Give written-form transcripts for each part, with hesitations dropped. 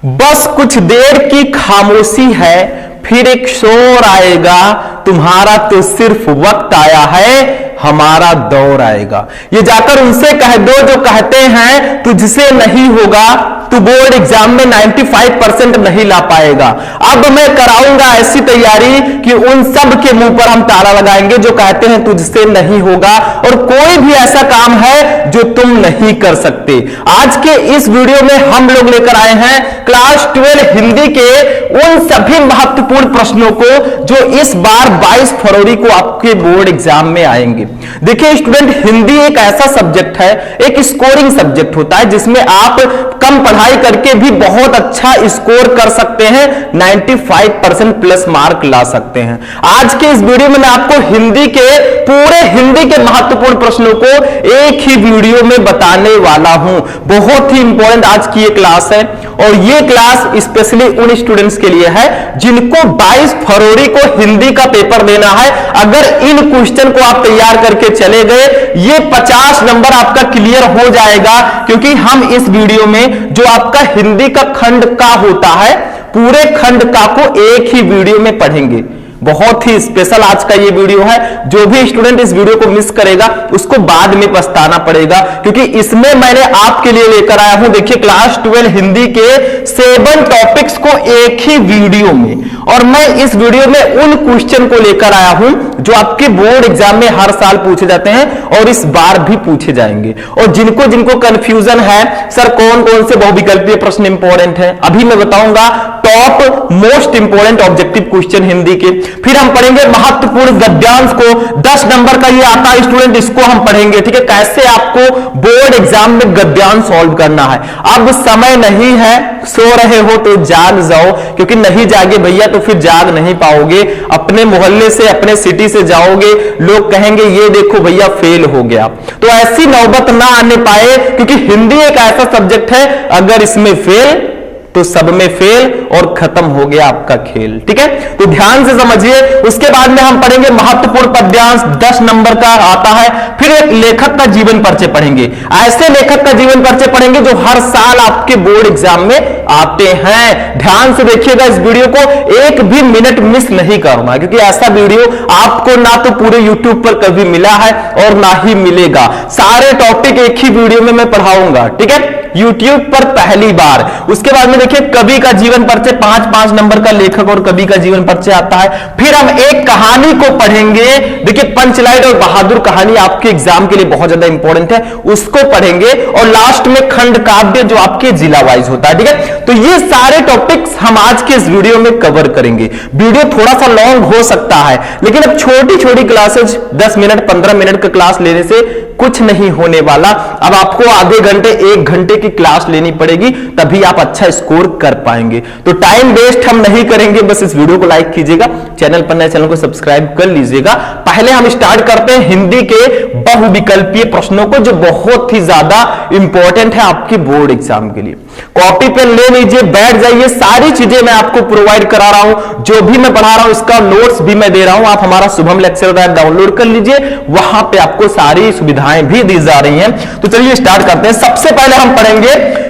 बस कुछ देर की खामोशी है, फिर एक शोर आएगा। तुम्हारा तो सिर्फ वक्त आया है, हमारा दौर आएगा। ये जाकर उनसे कह दो जो कहते हैं तुझसे नहीं होगा, तू बोर्ड एग्जाम में 95% नहीं ला पाएगा। अब मैं कराऊंगा ऐसी तैयारी कि उन सब के मुंह पर हम ताला लगाएंगे जो कहते हैं तुझसे नहीं होगा, और कोई भी ऐसा काम है जो तुम नहीं कर सकते। आज के इस वीडियो में हम लोग लेकर आए हैं क्लास 12 हिंदी के उन सभी महत्वपूर्ण प्रश्नों को जो इस बार 22 फरवरी को आपके बोर्ड एग्जाम में आएंगे। देखिए स्टूडेंट, हिंदी एक ऐसा सब्जेक्ट है, एक स्कोरिंग सब्जेक्ट होता है जिसमें आप कम पढ़ाई करके भी बहुत अच्छा स्कोर कर सकते हैं, 95% प्लस मार्क ला सकते हैं। आज के इस वीडियो में मैं आपको हिंदी के पूरे हिंदी के महत्वपूर्ण प्रश्नों को एक ही वीडियो में बताने वाला हूं। बहुत ही इंपॉर्टेंट आज की ये क्लास है, और ये क्लास स्पेशली उन स्टूडेंट्स के लिए है जिनको 22 फरवरी को हिंदी का पेपर देना है। अगर इन क्वेश्चन को आप तैयार करके चले गए, ये 50 नंबर आपका क्लियर हो जाएगा, क्योंकि हम इस वीडियो में जो आपका हिंदी का खंड का होता है, पूरे खंड का को एक ही वीडियो में पढ़ेंगे। बहुत ही स्पेशल आज का ये वीडियो है। जो भी स्टूडेंट इस वीडियो को मिस करेगा उसको बाद में पछताना पड़ेगा, क्योंकि इसमें मैंने आपके लिए लेकर आया हूं, देखिए क्लास 12 हिंदी के 7 टॉपिक्स को एक ही वीडियो में। और मैं इस वीडियो में उन क्वेश्चन को लेकर आया हूं जो आपके बोर्ड एग्जाम में हर साल पूछे जाते हैं और इस बार भी पूछे जाएंगे। और जिनको जिनको कंफ्यूजन है सर कौन कौन से बहुविकल्पीय प्रश्न इंपॉर्टेंट है, अभी मैं बताऊंगा top most important objective question Hindi के। फिर हम पढ़ेंगे महत्वपूर्ण गद्यांश को, 10 नंबर का ये आता है स्टूडेंट, इसको हम पढ़ेंगे। ठीक है, कैसे आपको बोर्ड एग्जाम में गद्यांश सॉल्व करना है। अब समय नहीं है, सो रहे हो तो जाग जाओ, क्योंकि नहीं जागे भैया तो फिर जाग नहीं पाओगे। अपने मोहल्ले से अपने सिटी से जाओगे, लोग कहेंगे ये देखो भैया फेल हो गया। तो ऐसी नौबत ना आने पाए, क्योंकि हिंदी एक ऐसा सब्जेक्ट है अगर इसमें फेल तो सब में फेल और खत्म हो गया आपका खेल। ठीक है, तो ध्यान से समझिए। उसके बाद में हम पढ़ेंगे महत्वपूर्ण पद्यांश, 10 नंबर का आता है। फिर एक लेखक का जीवन परिचय पढ़ेंगे, ऐसे लेखक का जीवन परिचय पढ़ेंगे जो हर साल आपके बोर्ड एग्जाम में आते हैं। ध्यान से देखिएगा इस वीडियो को, एक भी मिनट मिस नहीं करना, क्योंकि ऐसा वीडियो आपको ना तो पूरे यूट्यूब पर कभी मिला है और ना ही मिलेगा। सारे टॉपिक एक ही वीडियो में मैं पढ़ाऊंगा, ठीक है, यूट्यूब पर पहली बार। उसके बाद में देखिए कवि का जीवन परिचय, 5-5 नंबर का लेखक और कवि का जीवन परिचय आता है। फिर हम एक कहानी को पढ़ेंगे, देखिए पंचलाइन और बहादुर कहानी आपके एग्जाम के लिए बहुत ज्यादा इंपॉर्टेंट है, उसको पढ़ेंगे। और लास्ट में खंड काव्य जो आपके जिला वाइज होता है। ठीक है, तो ये सारे टॉपिक्स हम आज के इस वीडियो में कवर करेंगे। वीडियो थोड़ा सा लॉन्ग हो सकता है, लेकिन अब छोटी छोटी क्लासेज 10 मिनट 15 मिनट का क्लास लेने से कुछ नहीं होने वाला। अब आपको आधे घंटे 1 घंटे की क्लास लेनी पड़ेगी, तभी आप अच्छा स्कोर कर पाएंगे। तो टाइम वेस्ट हम नहीं करेंगे, बस इस वीडियो को लाइक कीजिएगा, चैनल पर नए चैनल को सब्सक्राइब कर लीजिएगा। पहले हम स्टार्ट करते हैं हिंदी के बहुविकल्पीय प्रश्नों को, जो बहुत ही ज्यादा इंपॉर्टेंट है आपके बोर्ड एग्जाम के लिए। कॉपी पेन ले लीजिए, बैठ जाइए, सारी चीजें मैं आपको प्रोवाइड करा रहा हूं, जो भी मैं पढ़ा रहा हूं इसका नोट्स भी मैं दे रहा हूं। आप हमारा शुभम लेक्चर ऐप डाउनलोड कर लीजिए, वहां पे आपको सारी सुविधाएं भी दी जा रही हैं। तो चलिए स्टार्ट करते हैं। सबसे पहले हम पढ़ेंगे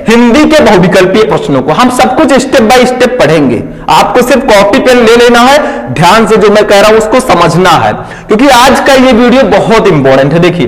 हिंदी के बहुविकल्पीय प्रश्नों को। हम सब कुछ स्टेप बाय स्टेप पढ़ेंगे, आपको सिर्फ कॉपी पेन ले लेना है, ध्यान से जो मैं कह रहा हूं उसको समझना है, क्योंकि आज का ये वीडियो बहुत इंपॉर्टेंट है। देखिए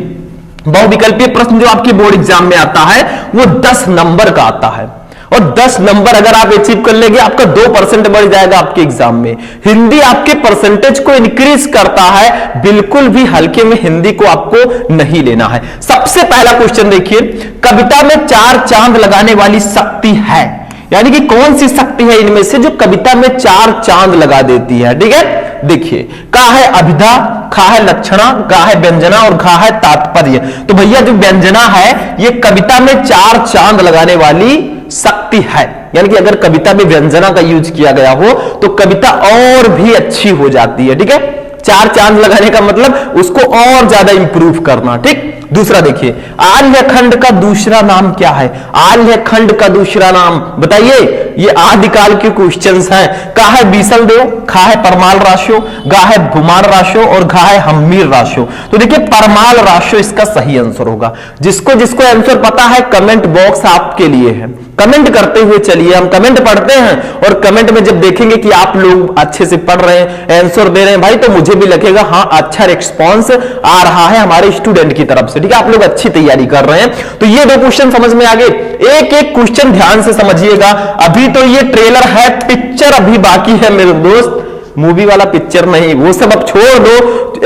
बहुविकल्पीय प्रश्न जो आपके बोर्ड एग्जाम में आता है वो 10 नंबर का आता है, और 10 नंबर अगर आप अचीव कर लेंगे आपका 2% बढ़ जाएगा आपके एग्जाम में। हिंदी आपके परसेंटेज को इंक्रीज करता है, बिल्कुल भी हल्के में हिंदी को आपको नहीं लेना है। सबसे पहला क्वेश्चन देखिए, कविता में 4 चांद लगाने वाली शक्ति है, यानी कि कौन सी शक्ति है इनमें से जो कविता में 4 चांद लगा देती है। ठीक है, देखिए का है अभिधा, खा है लक्षणा, गा है व्यंजना और घा है तात्पर्य। तो भैया जो व्यंजना है ये कविता में 4 चांद लगाने वाली शक्ति है, यानी कि अगर कविता में व्यंजना का यूज किया गया हो तो कविता और भी अच्छी हो जाती है। ठीक है, 4 चांद लगाने का मतलब उसको और ज्यादा इंप्रूव करना। ठीक, दूसरा देखिए, आल्य खंड का दूसरा नाम क्या है? आल्य खंड का दूसरा नाम बताइए। ये आदिकाल के क्वेश्चंस हैं। का है बीसल देव, खा है परमाल राशो, गा है भूमार राशो और घा है हम्मीर राशो। तो देखिए परमाल राशो इसका सही आंसर होगा। जिसको जिसको आंसर पता है कमेंट बॉक्स आपके लिए है, कमेंट करते हुए चलिए। हम कमेंट पढ़ते हैं और कमेंट में जब देखेंगे कि आप लोग अच्छे से पढ़ रहे हैं, आंसर दे रहे हैं भाई, तो मुझे भी लगेगा हाँ अच्छा रिस्पॉन्स आ रहा है हमारे स्टूडेंट की तरफ से। ठीक है, आप लोग अच्छी तैयारी कर रहे हैं। तो ये 2 क्वेश्चन समझ में आ गए। एक एक क्वेश्चन ध्यान से समझिएगा। अभी तो ये ट्रेलर है, पिक्चर अभी बाकी है मेरे दोस्त, मूवी वाला पिक्चर नहीं, वो सब अब छोड़ दो,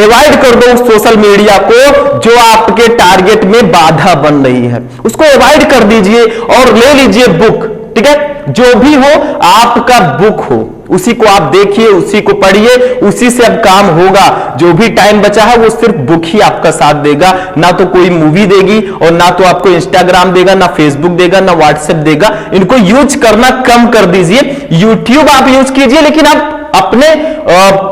अवॉइड कर दो सोशल मीडिया को जो आपके टारगेट में बाधा बन रही है, उसको अवॉइड कर दीजिए और ले लीजिए बुक। ठीक है, जो भी हो आपका बुक हो, उसी को आप देखिए, उसी को पढ़िए, उसी से अब काम होगा। जो भी टाइम बचा है वो सिर्फ बुक ही आपका साथ देगा, ना तो कोई मूवी देगी और ना तो आपको इंस्टाग्राम देगा, ना फेसबुक देगा, ना व्हाट्सएप देगा। इनको यूज करना कम कर दीजिए। यूट्यूब आप यूज कीजिए, लेकिन आप अपने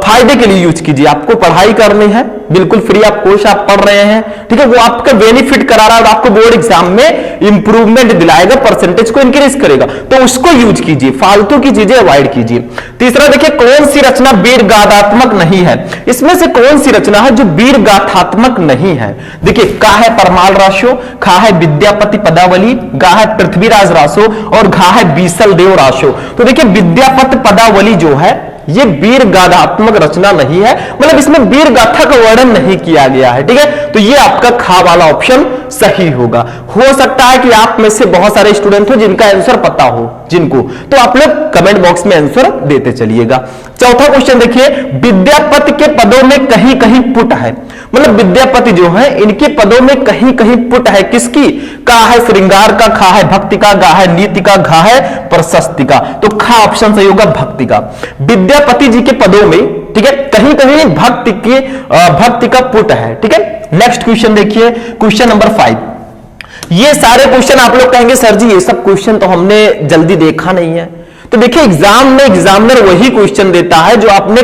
फायदे के लिए यूज कीजिए। आपको पढ़ाई करनी है, बिल्कुल फ्री आप कोर्स आप पढ़ रहे हैं, ठीक है, वो आपका बेनिफिट करा रहा है और आपको बोर्ड एग्जाम में इंप्रूवमेंट दिलाएगा, परसेंटेज को इंक्रीज करेगा, तो उसको यूज कीजिए, फालतू की चीजें अवॉइड कीजिए। तीसरा देखिए, कौन सी रचना वीर गाथात्मक नहीं है? इसमें से कौन सी रचना है जो वीर गाथात्मक नहीं है? देखिए, का है परमाल राशो, खा है विद्यापति पदावली, गा है पृथ्वीराज राशो और घा है बीसल देव राशो। तो देखिए, विद्यापति पदावली जो है ये वीर गाथात्मक रचना नहीं है, मतलब इसमें वीर गाथा का वर्णन नहीं किया गया है। ठीक है, तो ये आपका खा वाला ऑप्शन सही होगा। हो सकता है कि आप में से बहुत सारे स्टूडेंट हो जिनका आंसर पता हो, जिनको, तो आप लोग कमेंट बॉक्स में आंसर देते चलिएगा। चौथा क्वेश्चन देखिए, विद्यापति के पदों में कहीं कहीं पुट है, मतलब विद्यापति जो है इनके पदों में कहीं कहीं पुट है। किसकी? का है श्रृंगार का, खा है भक्ति का, गा है नीति का, घा है प्रशस्ति का। तो खा ऑप्शन सही होगा, भक्ति का। विद्यापति जी के पदों में, ठीक है, कहीं कहीं भक्ति का पुट है। ठीक है, नेक्स्ट क्वेश्चन देखिए, क्वेश्चन नंबर 5। ये सारे क्वेश्चन आप लोग कहेंगे सर जी ये सब क्वेश्चन तो हमने जल्दी देखा नहीं है। तो देखिए, एग्जाम में एग्जामिनर वही क्वेश्चन देता है जो आपने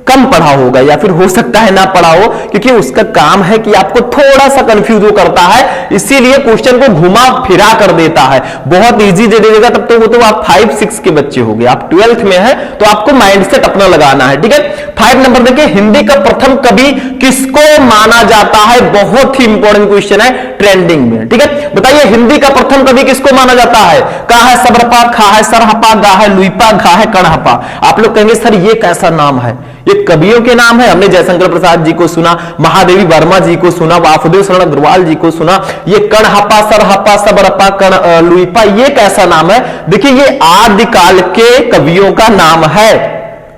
कम पढ़ा होगा या फिर हो सकता है ना पढ़ा हो, क्योंकि उसका काम है कि आपको थोड़ा सा कंफ्यूज करता है, इसीलिए क्वेश्चन को घुमा फिरा कर देता है। बहुत इजी दे देगा तब तो वो तो आप 5-6 के बच्चे हो गए, आप 12th में है तो आपको माइंडसेट अपना लगाना है। ठीक है, 5 नंबर देखिए, हिंदी का प्रथम कवि किसको माना जाता है? बहुत ही इंपॉर्टेंट क्वेश्चन है, ट्रेंडिंग में। ठीक है, बताइए हिंदी का प्रथम कवि किसको माना जाता है? का है सबरपा, खा है सरहपा, गा है लुईपा, घा है कणहपा। आप लोग कहेंगे सर ये कैसा नाम है? ये कवियों के नाम है। हमने जयशंकर प्रसाद जी को सुना, महादेवी वर्मा जी को सुना, वासुदेव शरण अग्रवाल जी को सुना। ये कणहपा, सरहपा, सबरपा, लुईपा, ये कैसा नाम है? देखिए, ये आदिकाल के कवियों का नाम है।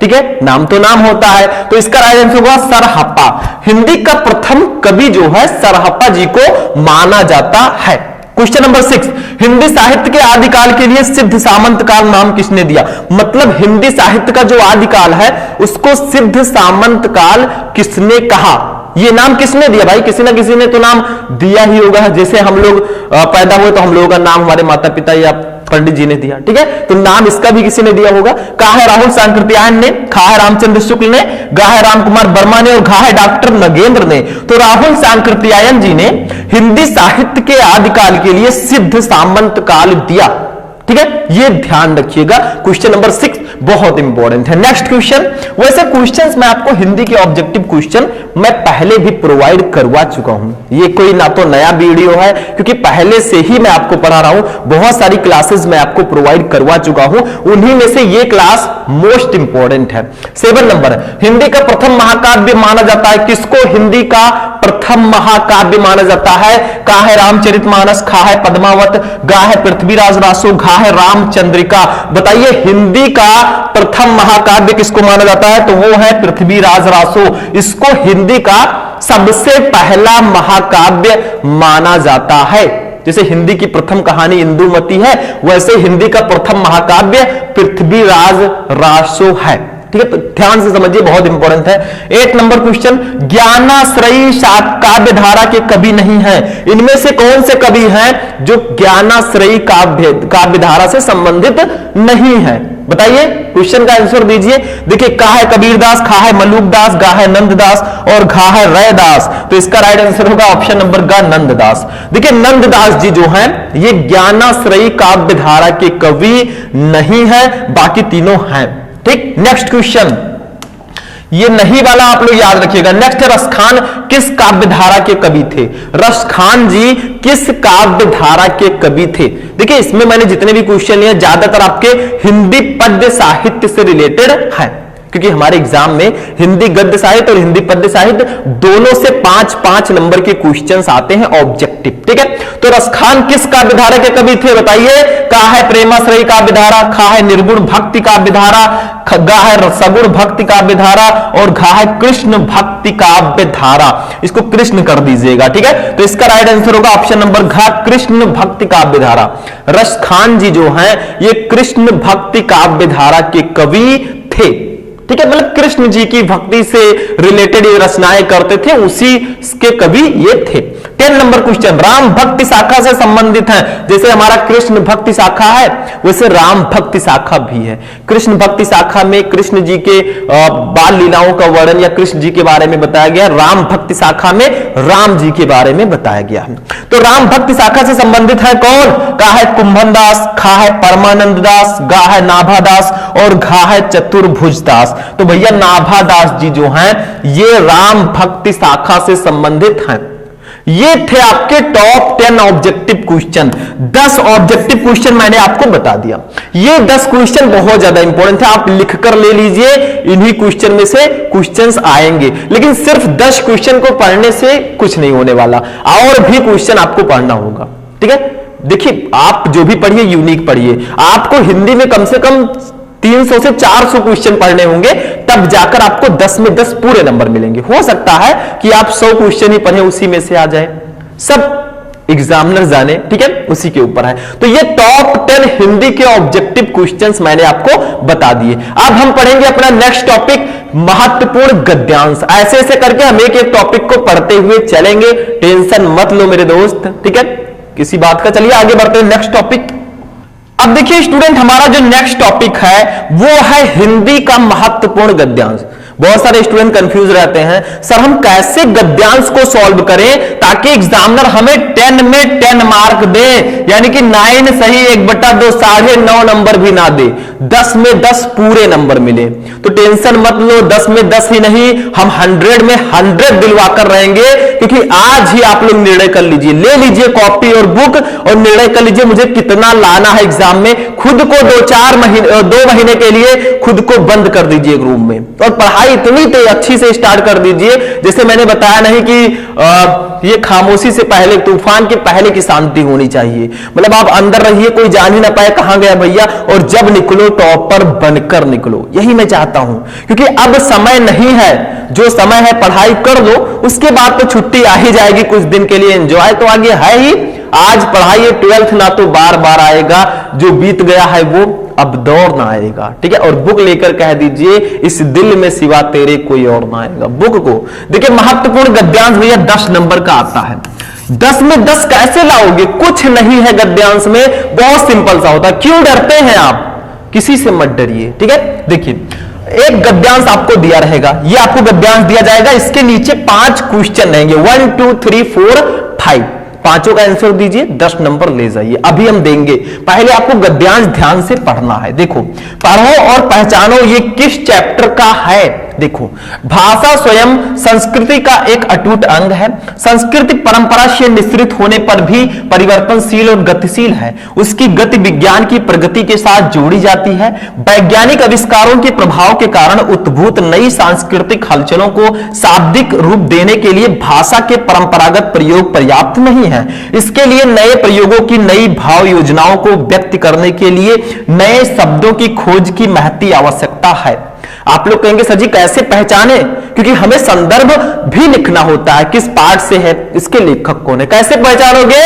ठीक है, नाम तो नाम होता है, तो इसका राइट आंसर होगा सरहपा। हिंदी का प्रथम कवि जो है सरहपा जी को माना जाता है। क्वेश्चन नंबर 6, हिंदी साहित्य के आदिकाल के लिए सिद्ध सामंत काल नाम किसने दिया? मतलब हिंदी साहित्य का जो आदिकाल है उसको सिद्ध सामंत काल किसने कहा? ये नाम किसने दिया? भाई किसी ना किसी ने तो नाम दिया ही होगा। जैसे हम लोग पैदा हुए तो हम लोगों का नाम हमारे माता पिता या पंडित जी ने दिया। ठीक है, तो नाम इसका भी किसी ने दिया होगा। कहा है राहुल सांकृत्यायन ने, खा है रामचंद्र शुक्ल ने, गा है राम कुमार वर्मा ने और घा है डॉक्टर नगेंद्र ने। तो राहुल सांकृत्यायन जी ने हिंदी साहित्य के आदिकाल के लिए सिद्ध सामंत काल दिया। ठीक है, ये ध्यान रखिएगा। क्वेश्चन नंबर 6 बहुत इंपॉर्टेंट है। नेक्स्ट क्वेश्चन, वैसे क्वेश्चंस मैं आपको हिंदी के ऑब्जेक्टिव क्वेश्चन मैं पहले भी प्रोवाइड करवा चुका हूं, ये कोई ना तो नया वीडियो है, क्योंकि पहले से ही मैं आपको पढ़ा रहा हूं, बहुत सारी क्लासेस मैं आपको प्रोवाइड करवा चुका हूं, उन्हीं में से ये क्लास मोस्ट इंपॉर्टेंट है। 7 नंबर, हिंदी का प्रथम महाकाव्य माना जाता है किसको? हिंदी का प्रथम महाकाव्य माना जाता है। का है रामचरितमानस, खा है पद्मावत, गा है पृथ्वीराज रासो, घा है रामचंद्रिका। बताइए हिंदी का प्रथम महाकाव्य किसको माना जाता है? तो वो है पृथ्वीराज रासो। इसको हिंदी का सबसे पहला महाकाव्य माना जाता है। जैसे हिंदी की प्रथम कहानी इंदुमती है, वैसे हिंदी का प्रथम महाकाव्य पृथ्वीराज रासो है। ठीक है, तो ध्यान से समझिए, बहुत इंपॉर्टेंट है। 8 नंबर क्वेश्चन, ज्ञानाश्रयी काव्य धारा के कवि नहीं है। इनमें से कौन से कवि हैं जो ज्ञानाश्रयी काव्य धारा से संबंधित नहीं है? बताइए, क्वेश्चन का आंसर दीजिए। देखिए, का है कबीरदास, खा है मलूकदास, गा है नंददास और घा है रैदास। तो इसका राइट आंसर होगा ऑप्शन नंबर गा, नंददास। देखिए, नंददास जी जो हैं ये ज्ञानाश्रयी काव्य धारा के कवि नहीं है, बाकी तीनों हैं। ठीक, नेक्स्ट क्वेश्चन, ये नहीं वाला आप लोग याद रखिएगा। नेक्स्ट, रसखान किस काव्य धारा के कवि थे? रसखान जी किस काव्य धारा के कवि थे? देखिए इसमें मैंने जितने भी क्वेश्चन लिए ज्यादातर आपके हिंदी पद्य साहित्य से रिलेटेड है, क्योंकि हमारे एग्जाम में हिंदी गद्य साहित्य और हिंदी पद्य साहित्य दोनों से 5-5 नंबर के क्वेश्चंस आते हैं ऑब्जेक्टिव। ठीक है, तो रसखान किस काव्य धारा के कवि थे बताइए? कहा है प्रेमाश्रयी काव्य धारा, कहा है निर्गुण भक्ति काव्य धारा, गा है सगुण भक्ति काव्य धारा, और घा है कृष्ण भक्ति काव्य धारा। इसको कृष्ण कर दीजिएगा। ठीक है, तो इसका राइट आंसर होगा ऑप्शन नंबर घ, कृष्ण भक्ति काव्य धारा। रसखान जी जो हैं ये कृष्ण भक्ति काव्य धारा के कवि थे। ठीक है, मतलब कृष्ण जी की भक्ति से रिलेटेड ये रचनाएं करते थे, उसी के कवि ये थे। 10 नंबर क्वेश्चन, राम भक्ति शाखा से संबंधित है। जैसे हमारा कृष्ण भक्ति शाखा है वैसे राम भक्ति शाखा भी है। कृष्ण भक्ति शाखा में कृष्ण जी के बाल लीलाओं का वर्णन या कृष्ण जी के बारे में बताया गया, राम भक्ति शाखा में राम जी के बारे में बताया गया है। तो राम भक्ति शाखा से संबंधित है कौन? कहा है कुंभन दास, खा है परमानंद दास, गा है नाभा दास, और घा है चतुर्भुज दास। तो भैया नाभा दास जी जो हैं ये राम भक्ति शाखा से संबंधित हैं। ये थे आपके top 10 objective question. 10 objective question मैंने आपको बता दिया। ये 10 क्वेश्चन बहुत ज्यादा इंपॉर्टेंट है, आप लिखकर ले लीजिए। इन्हीं क्वेश्चन में से क्वेश्चंस आएंगे, लेकिन सिर्फ 10 क्वेश्चन को पढ़ने से कुछ नहीं होने वाला, और भी क्वेश्चन आपको पढ़ना होगा। ठीक है, देखिए आप जो भी पढ़िए यूनिक पढ़िए। आपको हिंदी में कम से कम 300 से 400 क्वेश्चन पढ़ने होंगे, तब जाकर आपको 10 में 10 पूरे नंबर मिलेंगे। हो सकता है कि आप 100 क्वेश्चन ही पढ़े उसी में से आ जाए, सब एग्जामिनर जाने। ठीक है, उसी के ऊपर है। तो ये टॉप 10 हिंदी के ऑब्जेक्टिव क्वेश्चंस मैंने आपको बता दिए। अब हम पढ़ेंगे अपना नेक्स्ट टॉपिक, महत्वपूर्ण गद्यांश। ऐसे ऐसे करके हम एक एक टॉपिक को पढ़ते हुए चलेंगे, टेंशन मत लो मेरे दोस्त। ठीक है, किसी बात का। चलिए आगे बढ़ते हैं नेक्स्ट टॉपिक। अब देखिए स्टूडेंट, हमारा जो नेक्स्ट टॉपिक है वो है हिंदी का महत्वपूर्ण गद्यांश। बहुत सारे स्टूडेंट कंफ्यूज रहते हैं, सर हम कैसे गद्यांश को सॉल्व करें ताकि एग्जामिनर हमें 10 में 10 मार्क दे, यानी कि 9 सही 1/2 9.5 नंबर भी ना दे, 10 में 10 पूरे नंबर मिले। तो टेंशन मत लो, 10 में 10 ही नहीं, हम 100 में 100 दिलवाकर रहेंगे, क्योंकि आज ही आप लोग निर्णय कर लीजिए, ले लीजिए कॉपी और बुक और निर्णय कर लीजिए मुझे कितना लाना है एग्जाम में। खुद को 2 महीने के लिए खुद को बंद कर दीजिए एक रूम में, और पढ़ाई इतनी अच्छी से स्टार्ट कर दीजिए। जैसे मैंने बताया नहीं कि ये खामोशी से पहले, तूफान के पहले की शांति होनी चाहिए। मतलब आप अंदर रहिए, कोई जान ही ना पाए कहां गया भैया, और जब निकलो टॉपर बनकर निकलो। यही मैं चाहता हूं, क्योंकि अब समय नहीं है, जो समय है पढ़ाई कर लो, उसके बाद तो छुट्टी आ ही जाएगी कुछ दिन के लिए, एंजॉय तो आगे है ही। आज पढ़ाइए 12th ना तो बार बार आएगा, जो बीत गया है वो अब दौर ना आएगा। ठीक है, और बुक लेकर कह दीजिए इस दिल में सिवा तेरे कोई और ना आएगा। बुक को देखिए, महत्वपूर्ण गद्यांश भैया 10 नंबर का आता है। 10 में 10 कैसे लाओगे? कुछ नहीं है गद्यांश में, बहुत सिंपल सा होता है। क्यों डरते हैं आप? किसी से मत डरिए। ठीक है, देखिए एक गद्यांश आपको दिया रहेगा, ये आपको गद्यांश दिया जाएगा, इसके नीचे 5 क्वेश्चन रहेंगे, 1 2 3 4 5, पांचों का आंसर दीजिए, 10 नंबर ले जाइए। अभी हम देंगे, पहले आपको गद्यांश ध्यान से पढ़ना है। देखो, पढ़ो और पहचानो ये किस चैप्टर का है। देखो, भाषा स्वयं संस्कृति का एक अटूट अंग है। संस्कृति परंपरा से मिश्रित होने पर भी परिवर्तनशील और गतिशील है। उसकी गति विज्ञान की प्रगति के साथ जोड़ी जाती है। वैज्ञानिक आविष्कारों के प्रभाव के कारण उद्भूत नई सांस्कृतिक हलचलों को शाब्दिक रूप देने के लिए भाषा के परंपरागत प्रयोग पर्याप्त नहीं है। इसके लिए नए प्रयोगों की, नई भाव योजनाओं को व्यक्त करने के लिए नए शब्दों की खोज की महती आवश्यकता है। आप लोग कहेंगे सर जी कैसे पहचाने, क्योंकि हमें संदर्भ भी लिखना होता है, किस पार्ट से है, इसके लेखक कौन है, कैसे पहचानोगे?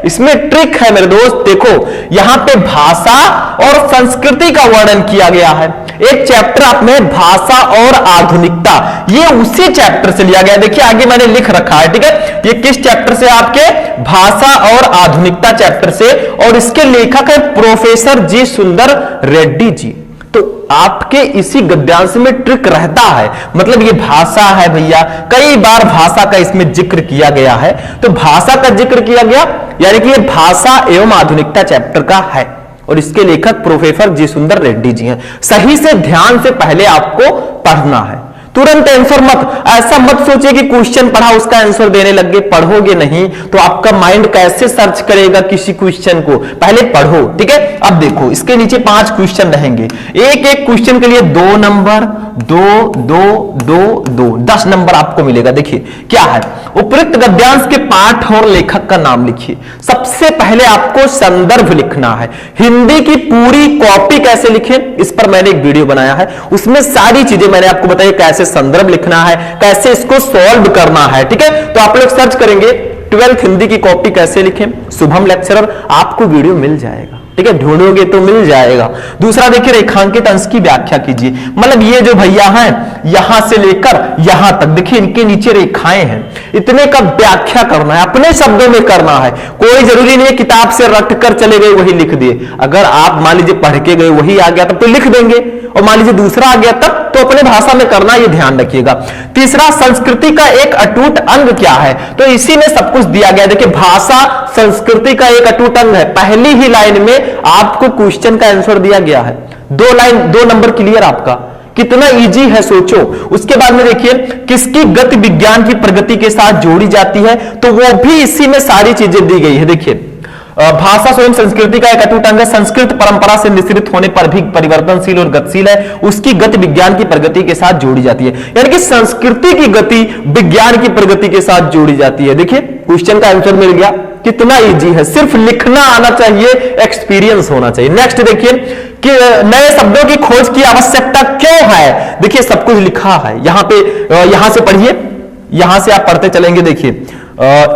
इसमें ट्रिक है मेरे दोस्त। देखो, यहां पे भाषा और संस्कृति का वर्णन किया गया है। एक चैप्टर आप में भाषा और आधुनिकता, ये उसी चैप्टर से लिया गया। देखिए आगे मैंने लिख रखा है। ठीक है, ये किस चैप्टर से? आपके भाषा और आधुनिकता चैप्टर से, और इसके लेखक है प्रोफेसर जी सुंदर रेड्डी जी। तो आपके इसी गद्यांश में ट्रिक रहता है, मतलब ये भाषा है भैया, कई बार भाषा का इसमें जिक्र किया गया है। तो भाषा का जिक्र किया गया, यानी कि ये भाषा एवं आधुनिकता चैप्टर का है, और इसके लेखक प्रोफेसर जी सुंदर रेड्डी जी हैं। सही से ध्यान से पहले आपको पढ़ना है। तुरंत आंसर मत, ऐसा मत सोचिए कि क्वेश्चन पढ़ा उसका आंसर देने लग गए। पढ़ोगे नहीं तो आपका माइंड कैसे सर्च करेगा किसी क्वेश्चन को, पहले पढ़ो, ठीक है। अब देखो इसके नीचे 5 क्वेश्चन रहेंगे, एक एक क्वेश्चन के लिए 2 नंबर, 2 2 2 2 10 नंबर आपको मिलेगा। देखिए क्या है, उपयुक्त गद्यांश के पाठ और लेखक का नाम लिखिए। सबसे पहले आपको संदर्भ लिखना है। हिंदी की पूरी कॉपी कैसे लिखें, इस पर मैंने एक वीडियो बनाया है, उसमें सारी चीजें मैंने आपको बताई, कैसे संदर्भ लिखना है, कैसे इसको सॉल्व करना है, ठीक है। तो आप लोग सर्च करेंगे 12th हिंदी की कॉपी कैसे लिखें, शुभम लेक्चरर, आपको वीडियो मिल जाएगा, ठीक है, ढूंढोगे तो मिल जाएगा। दूसरा देखिए, रेखांकित अंश की व्याख्या कीजिए। मतलब ये जो भैया हैं यहां से लेकर यहां तक, देखिए इनके नीचे रेखाएं हैं, इतने का व्याख्या करना है, अपने शब्दों में करना है। कोई जरूरी नहीं है किताब से रट कर चले गए वही लिख दिए। अगर आप मान लीजिए पढ़ के गए वही आ गया तब तो लिख देंगे, और मान लीजिए दूसरा आ गया तब तो अपने भाषा में करना, ये ध्यान रखिएगा। तीसरा, संस्कृति का एक अटूट अंग क्या है, तो इसी में सब कुछ दिया गया। देखिए भाषा संस्कृति का एक अटूट अंग है, पहली ही लाइन में आपको क्वेश्चन का आंसर दिया गया है। 2 लाइन 2 नंबर क्लियर आपका, कितना इजी है सोचो। उसके बाद में देखिए, किसकी गति विज्ञान की प्रगति के साथ जोड़ी जाती है, तो वो भी इसी में सारी चीजें दी गई है। देखिए भाषा स्वयं संस्कृति का एक अटूट अंग है, संस्कृत परंपरा से निश्रित होने पर भी परिवर्तनशील और गतिशील है, उसकी गति विज्ञान की प्रगति के साथ जोड़ी जाती है। यानी कि संस्कृति की गति विज्ञान की प्रगति के साथ जोड़ी जाती है। देखिए क्वेश्चन का आंसर मिल गया, कितना इजी है, सिर्फ लिखना आना चाहिए, एक्सपीरियंस होना चाहिए। नेक्स्ट देखिए कि नए शब्दों की खोज की आवश्यकता क्यों है। देखिए सब कुछ लिखा है यहां पे, यहां से पढ़िए, यहां से आप पढ़ते चलेंगे। देखिए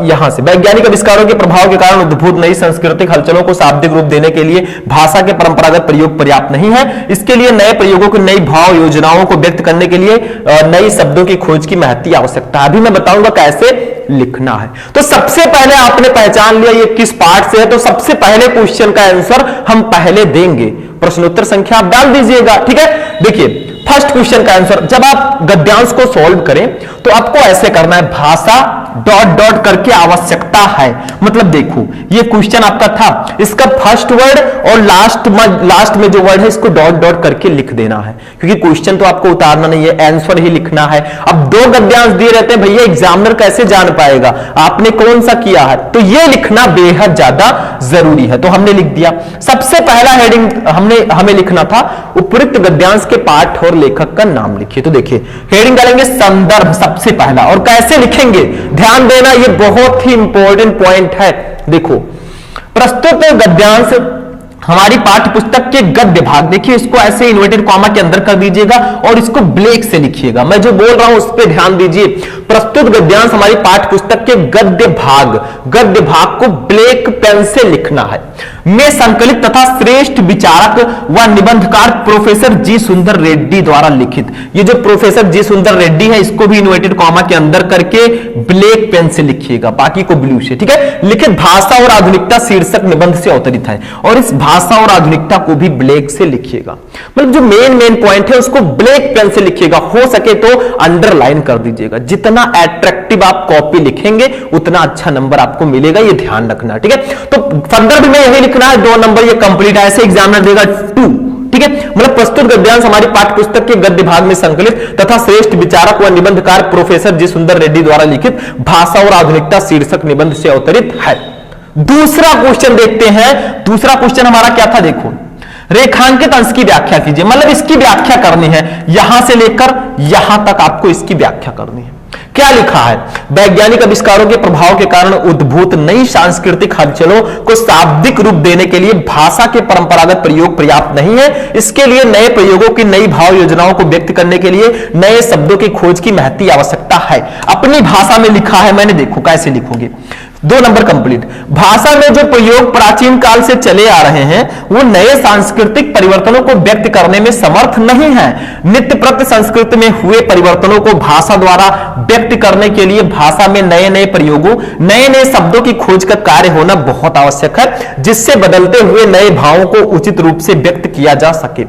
यहां से, वैज्ञानिक आविष्कारों के प्रभाव के कारण उद्भूत नई सांस्कृतिक हलचलों को शाब्दिक रूप देने के लिए भाषा के परंपरागत प्रयोग पर्याप्त नहीं है, इसके लिए नए प्रयोगों की, नई भाव योजनाओं को व्यक्त करने के लिए नई शब्दों की खोज की महती आवश्यकता है। अभी मैं बताऊंगा कैसे लिखना है। तो सबसे पहले आपने पहचान लिया ये किस पार्ट से है, तो सबसे पहले क्वेश्चन का आंसर हम पहले देंगे, प्रश्नोत्तर संख्या आप डाल दीजिएगा, ठीक है। देखिए फर्स्ट क्वेश्चन का आंसर, जब आप गद्यांश को सॉल्व करें तो आपको ऐसे करना है, भाषा डॉट डॉट करके आवश्यकता है। मतलब देखो ये क्वेश्चन आपका था, इसका फर्स्ट वर्ड और लास्ट में जो वर्ड है इसको डॉट डॉट करके लिख देना है, क्योंकि क्वेश्चन तो आपको उतारना नहीं है, आंसर ही लिखना है। अब 2 गद्यांश दिए रहते हैं भैया, एग्जामिनर कैसे जान पाएगा आपने कौन सा किया है, तो ये लिखना बेहद ज्यादा जरूरी है। तो हमने लिख दिया। सबसे पहला हेडिंग हमें लिखना था, उपयुक्त गद्यांश के पाठ और लेखक का नाम लिखिए। तो देखिए हेडिंग डालेंगे संदर्भ सबसे पहला, और कैसे लिखेंगे ध्यान देना, ये बहुत ही इंपॉर्टेंट पॉइंट है। देखो प्रस्तुत गद्यांश हमारी पाठ्य पुस्तक के गद्य भाग, देखिए इसको ऐसे इन्वर्टेड कॉमा के अंदर कर दीजिएगा और इसको ब्लैक से लिखिएगा। मैं जो बोल रहा हूं उस पर ध्यान दीजिए। प्रस्तुत गद्यांश हमारी पाठ्य पुस्तक के गद्य भाग को ब्लैक पेन से लिखना है। में संकलित तथा श्रेष्ठ विचारक व निबंधकार प्रोफेसर जी सुंदर रेड्डी द्वारा लिखित। ये जो प्रोफेसर जी सुंदर रेड्डी है इसको भी इन्वर्टेड कॉमा के अंदर करके ब्लैक पेन से लिखिएगा, बाकी को ब्लू से, ठीक है। लिखित भाषा और आधुनिकता शीर्षक निबंध से अवतरित है, और इस भाषा और आधुनिकता को भी ब्लैक से लिखिएगा। मतलब जो मेन पॉइंट है उसको ब्लैक पेन से लिखिएगा, हो सके तो अंडरलाइन कर दीजिएगा। जितना अट्रैक्टिव आप कॉपी लिखेंगे उतना अच्छा नंबर आपको मिलेगा, ये ध्यान रखना, ठीक है। तो संदर्भ में यही लिखना है, 2 नंबर ये कंप्लीट है, ऐसे एग्जामिनर देगा 2, ठीक है। मतलब प्रस्तुत गद्यांश हमारी पाठ्य पुस्तक के गद्य भाग में संकलित तथा श्रेष्ठ विचारक व निबंधकार प्रोफेसर जी सुंदर रेड्डी द्वारा लिखित भाषा और आधुनिकता शीर्षक निबंध से अवतरित है। दूसरा क्वेश्चन देखते हैं। दूसरा क्वेश्चन हमारा क्या था, देखो रेखांकित अंश की व्याख्या कीजिए। मतलब इसकी व्याख्या करनी है, यहां से लेकर यहां तक आपको इसकी व्याख्या करनी है। क्या लिखा है, वैज्ञानिक आविष्कारों के प्रभाव के कारण उद्भूत नई सांस्कृतिक हलचलों को शाब्दिक रूप देने के लिए भाषा के परंपरागत प्रयोग पर्याप्त नहीं है, इसके लिए नए प्रयोगों की, नई भाव योजनाओं को व्यक्त करने के लिए नए शब्दों की खोज की महती आवश्यकता है। अपनी भाषा में लिखा है मैंने, देखो कैसे लिखोगे, 2 नंबर कंप्लीट। भाषा में जो प्रयोग प्राचीन काल से चले आ रहे हैं वो नए सांस्कृतिक परिवर्तनों को व्यक्त करने में समर्थ नहीं है। नित्य प्रति संस्कृति में हुए परिवर्तनों को भाषा द्वारा व्यक्त करने के लिए भाषा में नए नए प्रयोगों, नए नए शब्दों की खोज का कार्य होना बहुत आवश्यक है, जिससे बदलते हुए नए भावों को उचित रूप से व्यक्त किया जा सके।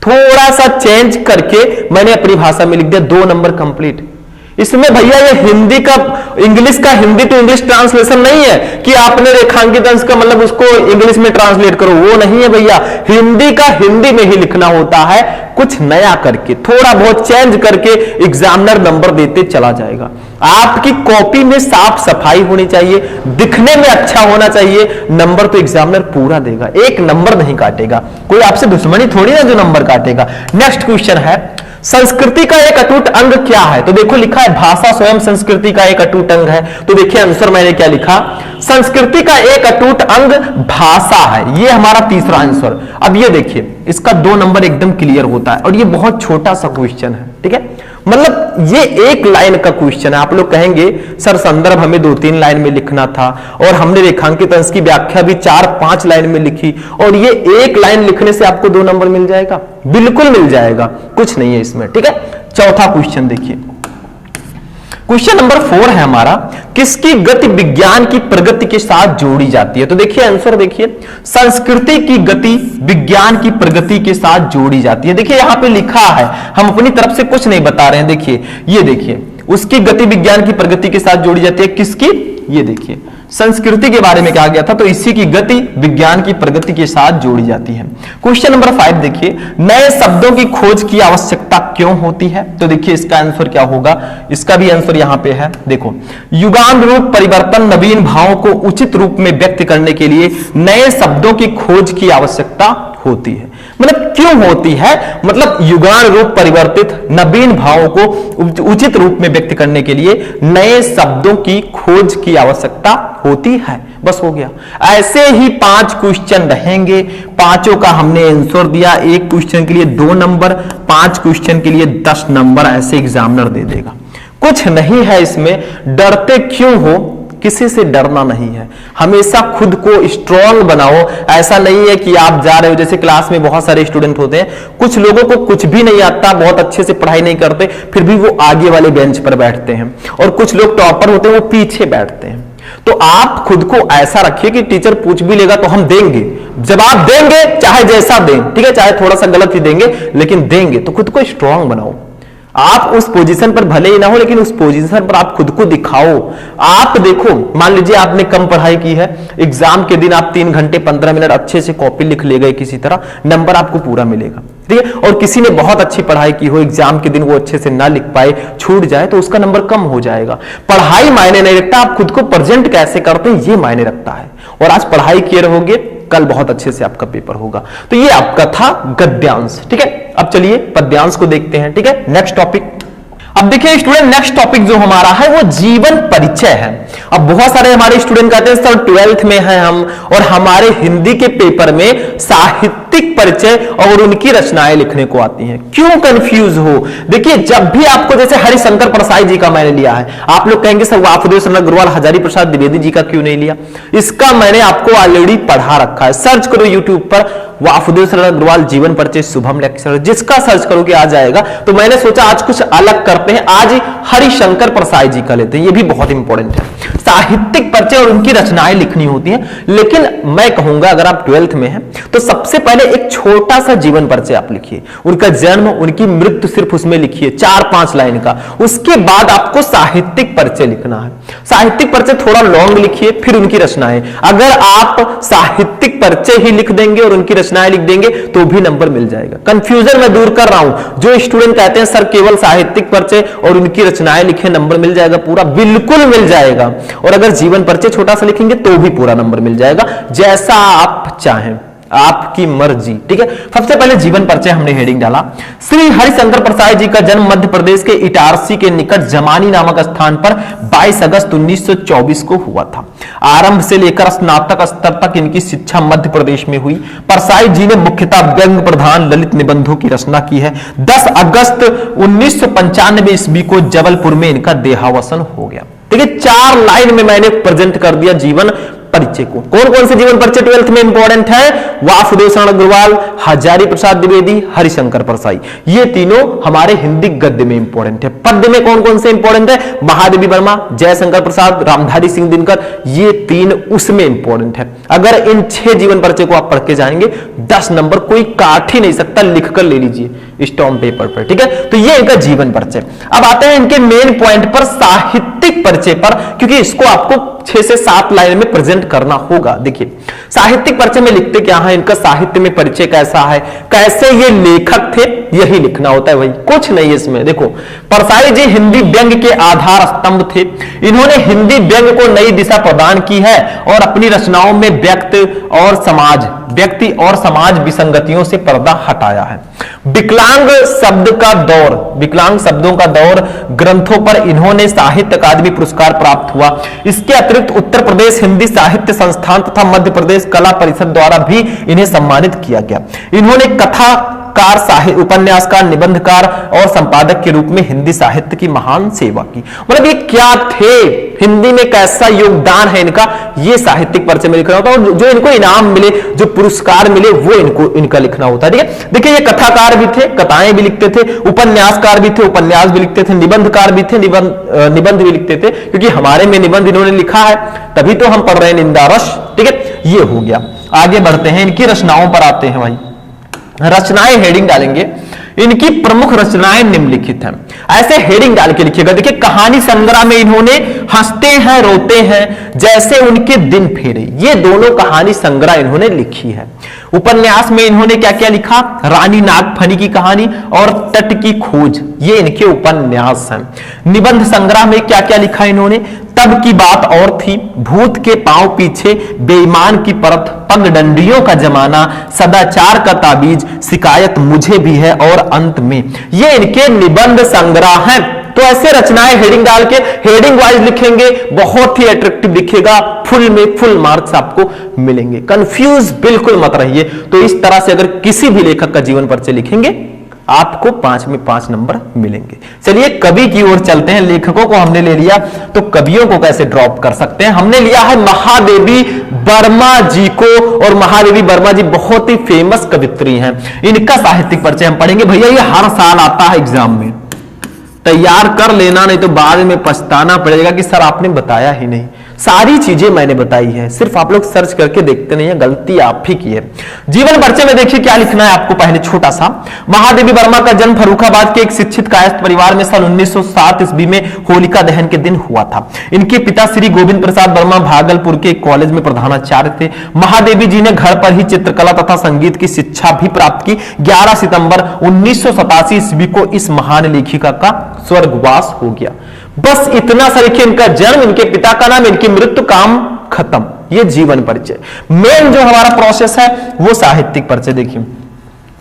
थोड़ा सा चेंज करके मैंने अपनी भाषा में लिख दिया, 2 नंबर कंप्लीट। इसमें भैया ये हिंदी का इंग्लिश का हिंदी टू इंग्लिश ट्रांसलेशन नहीं है कि आपने रेखांकित अंश का मतलब उसको इंग्लिश में ट्रांसलेट करो, वो नहीं है भैया। हिंदी का हिंदी में ही लिखना होता है, कुछ नया करके, थोड़ा बहुत चेंज करके एग्जामिनर नंबर देते चला जाएगा। आपकी कॉपी में साफ सफाई होनी चाहिए, दिखने में अच्छा होना चाहिए, नंबर तो एग्जामिनर पूरा देगा, एक नंबर नहीं काटेगा। कोई आपसे दुश्मनी थोड़ी ना जो नंबर काटेगा। नेक्स्ट क्वेश्चन है, संस्कृति का एक अटूट अंग क्या है? तो देखो लिखा है भाषा स्वयं संस्कृति का एक अटूट अंग है। तो देखिए आंसर मैंने क्या लिखा, संस्कृति का एक अटूट अंग भाषा है, ये हमारा तीसरा आंसर। अब ये देखिए इसका 2 नंबर एकदम क्लियर होता है और ये बहुत छोटा सा क्वेश्चन है, ठीक है, मतलब ये एक लाइन का क्वेश्चन है। आप लोग कहेंगे सर संदर्भ हमें 2-3 लाइन में लिखना था और हमने रेखांकित अंश की व्याख्या भी 4-5 लाइन में लिखी और ये एक लाइन लिखने से आपको 2 नंबर मिल जाएगा? बिल्कुल मिल जाएगा, कुछ नहीं है इसमें, ठीक है। चौथा क्वेश्चन देखिए, क्वेश्चन नंबर 4 है हमारा, किसकी गति विज्ञान की प्रगति के साथ जोड़ी जाती है? तो देखिए आंसर देखिए, संस्कृति की गति विज्ञान की प्रगति के साथ जोड़ी जाती है। देखिए यहां पे लिखा है, हम अपनी तरफ से कुछ नहीं बता रहे हैं। देखिए ये देखिए, उसकी गति विज्ञान की प्रगति के साथ जोड़ी जाती है। किसकी? ये देखिए संस्कृति के बारे में कहा गया था, तो इसी की गति विज्ञान की प्रगति के साथ जोड़ी जाती है। क्वेश्चन नंबर 5 देखिए, नए शब्दों की खोज की आवश्यकता क्यों होती है? तो देखिए इसका आंसर क्या होगा, इसका भी आंसर यहां पे है। देखो, युगानुरूप परिवर्तन नवीन भावों को उचित रूप में व्यक्त करने के लिए नए शब्दों की खोज की आवश्यकता होती है। मतलब क्यों होती है? मतलब युगानुरूप परिवर्तित नवीन भावों को उचित रूप में व्यक्त करने के लिए नए शब्दों की खोज की आवश्यकता होती है। बस हो गया। ऐसे ही 5 क्वेश्चन रहेंगे, पांचों का हमने आंसर दिया। एक क्वेश्चन के लिए 2 नंबर, 5 क्वेश्चन के लिए 10 नंबर ऐसे एग्जामिनर दे देगा। कुछ नहीं है इसमें, डरते क्यों हो? किसी से डरना नहीं है, हमेशा खुद को स्ट्रांग बनाओ। ऐसा नहीं है कि आप जा रहे हो, जैसे क्लास में बहुत सारे स्टूडेंट होते हैं, कुछ लोगों को कुछ भी नहीं आता, बहुत अच्छे से पढ़ाई नहीं करते, फिर भी वो आगे वाले बेंच पर बैठते हैं, और कुछ लोग टॉपर होते हैं वो पीछे बैठते हैं। तो आप खुद को ऐसा रखिए कि टीचर पूछ भी लेगा तो हम देंगे, जवाब देंगे, चाहे जैसा दें, ठीक है, चाहे थोड़ा सा गलत ही देंगे लेकिन देंगे। तो खुद को स्ट्रांग बनाओ। आप उस पोजीशन पर भले ही ना हो, लेकिन उस पोजीशन पर आप खुद को दिखाओ। आप देखो, मान लीजिए आपने कम पढ़ाई की है, एग्जाम के दिन आप 3 घंटे 15 मिनट अच्छे से कॉपी लिख ले गए किसी तरह, नंबर आपको पूरा मिलेगा, ठीक है। और किसी ने बहुत अच्छी पढ़ाई की हो, एग्जाम के दिन वो अच्छे से ना लिख पाए, छूट जाए, तो उसका नंबर कम हो जाएगा। पढ़ाई मायने नहीं रखता, आप खुद को प्रेजेंट कैसे करते हैं ये मायने रखता है। और आज पढ़ाई किए रहोगे, कल बहुत अच्छे से आपका पेपर होगा। तो ये आपका था गद्यांश, ठीक है। अब चलिए पद्यांश को देखते हैं, ठीक है। नेक्स्ट टॉपिक, अब देखिए स्टूडेंट, नेक्स्ट टॉपिक जो हमारा है वो जीवन परिचय है। अब बहुत सारे हमारे स्टूडेंट कहते हैं सर 12th में हैं हम, और हमारे हिंदी के पेपर में साहित्यिक परिचय और उनकी रचनाएं लिखने को आती हैं, क्यों कंफ्यूज हो? देखिए जब भी आपको, जैसे हरिशंकर प्रसाद जी का मैंने लिया है, आप लोग कहेंगे सर वासुदेव शरण अग्रवाल, हजारी प्रसाद द्विवेदी जी का क्यों नहीं लिया? इसका मैंने आपको ऑलरेडी पढ़ा रखा है, सर्च करो यूट्यूब पर वासुदेव शरण अग्रवाल जीवन परिचय शुभम लेक्चर, जिसका सर्च करोगे आ जाएगा। तो मैंने सोचा आज कुछ अलग करते हैं, आज हरिशंकर प्रसाद जी का लेते हैं, ये भी बहुत इंपॉर्टेंट है। साहित्यिक परिचय और उनकी रचनाएं लिखनी होती हैं, लेकिन मैं कहूंगा अगर आप 12th में हैं तो सबसे पहले एक छोटा सा जीवन परिचय आप लिखिए, उनका जन्म, उनकी मृत्यु सिर्फ उसमें लिखिए 4-5 लाइन का। उसके बाद आपको साहित्यिक परिचय लिखना है। साहित्यिक परिचय थोड़ा लॉन्ग लिखिए, फिर उनकी रचनाएं। अगर आप साहित्यिक परिचय ही लिख देंगे और उनकी रचनाएं लिख देंगे तो भी नंबर मिल जाएगा। कंफ्यूजन मैं दूर कर रहा हूं। जो स्टूडेंट कहते हैं सर केवल साहित्यिक परिचय और उनकी रचनाएं लिखे नंबर मिल जाएगा पूरा, बिल्कुल मिल जाएगा। और अगर जीवन परिचय छोटा सा लिखेंगे तो भी पूरा नंबर मिल जाएगा, जैसा आप चाहें, आपकी मर्जी, ठीक है। सबसे पहले जीवन परिचय हमने हेडिंग डाला, श्री हरिशंकर प्रसाद जी का जन्म मध्य प्रदेश के इटारसी के निकट जमानी नामक स्थान पर 22 अगस्त 1924 को हुआ था। आरंभ से लेकर स्नातक स्तर तक इनकी शिक्षा मध्य प्रदेश में हुई। प्रसाद जी ने मुख्यतः व्यंग प्रधान ललित निबंधों की रचना की है। 10 अगस्त 1995 ईस्वी को जबलपुर में इनका देहावसान हो गया। देखिए 4 लाइन में मैंने प्रेजेंट कर दिया जीवन परिचय को। कौन कौन से जीवन परिचय 12th में इंपॉर्टेंट है? वासुदेव शरण अग्रवाल, हजारी प्रसाद द्विवेदी, हरिशंकर परसाई, ये तीनों हमारे हिंदी गद्य में इंपॉर्टेंट है। पद्य में कौन कौन से इंपॉर्टेंट है? महादेवी वर्मा, जयशंकर प्रसाद, रामधारी सिंह दिनकर, ये तीन उसमें इंपॉर्टेंट है। अगर इन 6 जीवन परिचय को आप पढ़ के जाएंगे 10 नंबर कोई काट ही नहीं सकता, लिखकर ले लीजिए स्टॉम्प पेपर पर, ठीक है। तो ये इनका जीवन परिचय। अब आते हैं इनके मेन पॉइंट पर, साहित्यिक परिचय पर, क्योंकि इसको आपको 6 से 7 लाइन में प्रेजेंट करना होगा। देखिए साहित्यिक परिचय में लिखते क्या है, इनका साहित्य में परिचय कैसा है, कैसे ये लेखक थे, यही लिखना होता है, वही कुछ नहीं है इसमें। देखो परसाई जी हिंदी व्यंग्य के आधार स्तंभ थे। इन्होंने हिंदी व्यंग्य को नई दिशा प्रदान की है और अपनी रचनाओं में व्यक्ति और समाज विसंगतियों से पर्दा हटाया है। विकलांग शब्दों का दौर ग्रंथों पर इन्होंने साहित्य अकादमी पुरस्कार प्राप्त हुआ। इसके अतिरिक्त उत्तर प्रदेश हिंदी साहित्य संस्थान तथा मध्य प्रदेश कला परिषद द्वारा भी इन्हें सम्मानित किया गया। इन्होंने कथाकार, उपन्यासकार, निबंधकार और संपादक के रूप में हिंदी साहित्य की महान सेवा की। मतलब ये क्या थे, हिंदी में कैसा योगदान है इनका, ये साहित्यिक परिचय में लिखना होता है। और जो इनको इनाम मिले, जो पुरस्कार मिले, वो इनका लिखना होता है, ठीक है। देखिए ये कथाकार भी थे, कथाएं भी लिखते थे, उपन्यासकार भी थे, उपन्यास भी लिखते थे, निबंधकार भी थे, निबंध भी लिखते थे, क्योंकि हमारे में निबंध इन्होंने लिखा है तभी तो हम पढ़ रहे हैं निंदारस, ठीक है। ये हो गया। आगे बढ़ते हैं, इनकी रचनाओं पर आते हैं भाई। रचनाएं हेडिंग डालेंगे, इनकी प्रमुख रचनाएं निम्नलिखित हैं, ऐसे हेडिंग डाल के लिखिएगा। देखिए कहानी संग्रह में इन्होंने हंसते हैं रोते हैं जैसे उनके दिन फेरे, ये दोनों कहानी संग्रह इन्होंने लिखी है। उपन्यास में इन्होंने क्या क्या लिखा? रानी नागफनी की कहानी और तट की खोज, ये इनके उपन्यास हैं। निबंध संग्रह में क्या क्या लिखा इन्होंने? तब की बात और थी, भूत के पांव पीछे, बेईमान की परत, पगडंडियों का जमाना, सदाचार का ताबीज, शिकायत मुझे भी है और अंत में, ये इनके निबंध संग्रह हैं। तो ऐसे रचनाएं हेडिंग डाल के हेडिंग वाइज लिखेंगे, बहुत ही अट्रैक्टिव दिखेगा, फुल में फुल मार्क्स आपको मिलेंगे। कंफ्यूज बिल्कुल मत रहिए। तो इस तरह से अगर किसी भी लेखक का जीवन परिचय लिखेंगे आपको 5 में 5 नंबर मिलेंगे। चलिए कवि की ओर चलते हैं। लेखकों को हमने ले लिया, तो कवियों को कैसे ड्रॉप कर सकते हैं? हमने लिया है महादेवी वर्मा जी को, और महादेवी वर्मा जी बहुत ही फेमस कवित्री हैं। इनका साहित्यिक परिचय हम पढ़ेंगे। भैया ये हर साल आता है एग्जाम में, तैयार कर लेना, नहीं तो बाद में पछताना पड़ेगा कि सर आपने बताया ही नहीं। सारी चीजें मैंने बताई है, सिर्फ आप लोग सर्च करके देखते नहीं है, गलती आप ही की है। जीवन परिचय में देखिए क्या लिखना है आपको। पहले छोटा सा, महादेवी वर्मा का जन्म फर्रुखाबाद के एक शिक्षित कायस्थ परिवार में सन 1907 ईस्वी में होलिका दहन के दिन हुआ था। इनके पिता श्री गोविंद प्रसाद वर्मा भागलपुर के एक कॉलेज में प्रधानाचार्य थे। महादेवी जी ने घर पर ही चित्रकला तथा संगीत की शिक्षा भी प्राप्त की। 11 सितंबर 1987 ईस्वी को इस महान लेखिका का स्वर्गवास हो गया। बस इतना सा लिखिए, इनका जन्म, इनके पिता का नाम, इनकी मृत्यु, काम खत्म। ये जीवन परिचय। मेन जो हमारा प्रोसेस है वो साहित्यिक परिचय। देखिए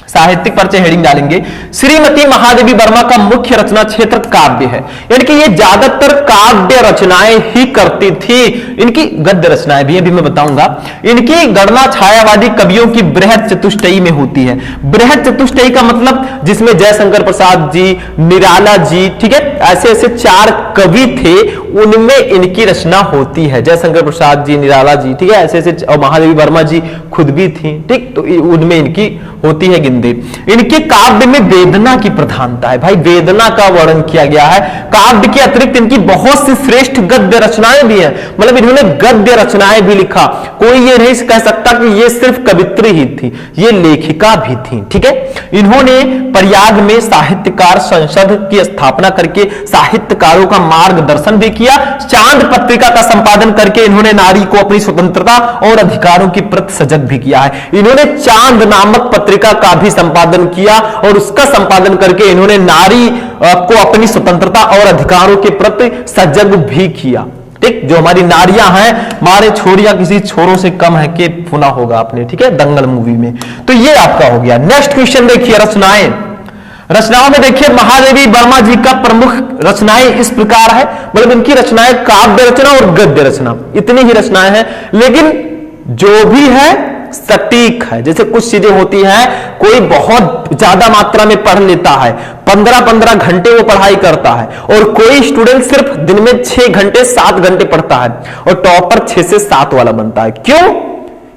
साहित्यिक परिचय हेडिंग डालेंगे, श्रीमती महादेवी वर्मा का मुख्य रचना क्षेत्र काव्य है, यानी कि ये ज्यादातर काव्य रचनाएं ही करती थी। इनकी गद्य रचनाएं भी अभी मैं बताऊंगा। इनकी गणना छायावादी कवियों की बृहद चतुष्टयी में होती है। बृहद चतुष्टयी का मतलब जिसमें जयशंकर प्रसाद जी, निराला जी, ठीक है, ऐसे ऐसे 4 कवि थे, उनमें इनकी रचना होती है। जयशंकर प्रसाद जी, निराला जी, ठीक है, ऐसे ऐसे, और महादेवी वर्मा जी खुद भी थी, ठीक, तो उनमें इनकी होती है गिनती। इनके काव्य में वेदना की प्रधानता है। भाई वेदना का वर्णन किया गया है। काव्य के अतिरिक्त इनकी बहुत सी श्रेष्ठ गद्य रचनाएं भी हैं, मतलब इन्होंने गद्य रचनाएं भी लिखा। कोई ये नहीं कह सकता कि ये सिर्फ कवित्री ही थी, ये लेखिका भी थी, ठीक है। इन्होंने प्रयाग में साहित्यकार संसद की स्थापना करके साहित्यकारों का मार्गदर्शन भी किया। चांद पत्रिका का संपादन करके इन्होंने नारी को अपनी स्वतंत्रता और अधिकारों की प्रति सजग भी किया है। इन्होंने चांद नामक पत्रिका का भी संपादन किया और उसका संपादन करके इन्होंने नारी को अपनी स्वतंत्रता और अधिकारों के प्रति सजग भी किया। ठीक, जो हमारी नारियां हैं, मारे छोरियां किसी छोरों से कम है कि सुना होगा आपने, ठीक है, दंगल मूवी में। तो ये आपका हो गया। नेक्स्ट क्वेश्चन देखिए, रचनाएं। रचनाओं में देखिए महादेवी वर्मा जी का प्रमुख रचनाएं इस प्रकार है, मतलब इनकी रचनाएं काव्य रचना और गद्य रचना, इतनी ही रचनाएं हैं। लेकिन जो भी है सटीक है। जैसे कुछ चीजें होती हैं, कोई बहुत ज्यादा मात्रा में पढ़ लेता है, 15-15 घंटे वो पढ़ाई करता है, और कोई स्टूडेंट सिर्फ दिन में 6 घंटे 7 घंटे पढ़ता है और टॉपर 6 से 7 वाला बनता है। क्यों?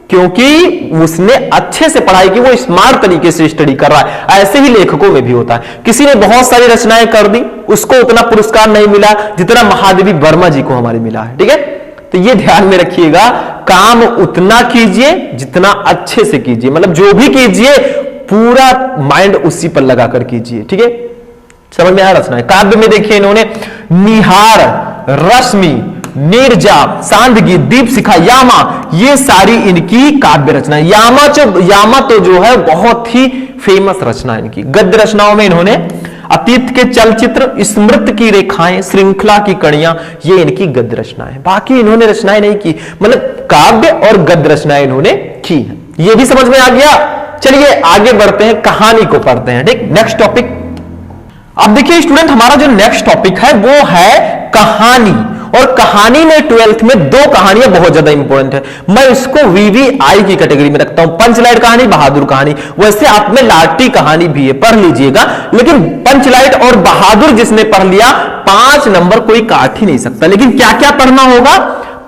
क्योंकि उसने अच्छे से पढ़ाई की, वो स्मार्ट तरीके से स्टडी कर रहा है। ऐसे ही लेखकों में भी होता है। किसी ने बहुत सारी रचनाएं कर दी, उसको उतना पुरस्कार नहीं मिला जितना महादेवी वर्मा जी को हमारे मिला है। ठीक है, तो ये ध्यान में रखिएगा, काम उतना कीजिए जितना अच्छे से कीजिए, मतलब जो भी कीजिए पूरा माइंड उसी पर लगाकर कीजिए। ठीक है, समझ में आया? रचना है काव्य में देखिए इन्होंने निहार, रश्मि, नीरजा, सांदगी, दीपशिखा, यामा, ये सारी इनकी काव्य रचना है। यामा तो जो है बहुत ही फेमस रचना है इनकी। गद्य रचनाओं में इन्होंने अतीत के चलचित्र, स्मृति की रेखाएं, श्रृंखला की कड़ियां, ये इनकी गद्य रचनाएं। बाकी इन्होंने रचनाएं नहीं की, मतलब काव्य और गद्य रचनाएं इन्होंने की है। ये भी समझ में आ गया। चलिए आगे बढ़ते हैं, कहानी को पढ़ते हैं। ठीक, नेक्स्ट टॉपिक। अब देखिए स्टूडेंट, हमारा जो नेक्स्ट टॉपिक है वो है कहानी। और कहानी में 12th में 2 कहानियां बहुत ज्यादा इंपॉर्टेंट है। मैं इसको VVI की कैटेगरी में रखता हूं, पंचलाइट कहानी, बहादुर कहानी। वैसे आप में लाटी कहानी भी है, पढ़ लीजिएगा, लेकिन पंचलाइट और बहादुर जिसने पढ़ लिया 5 नंबर कोई काट ही नहीं सकता। लेकिन क्या क्या पढ़ना होगा?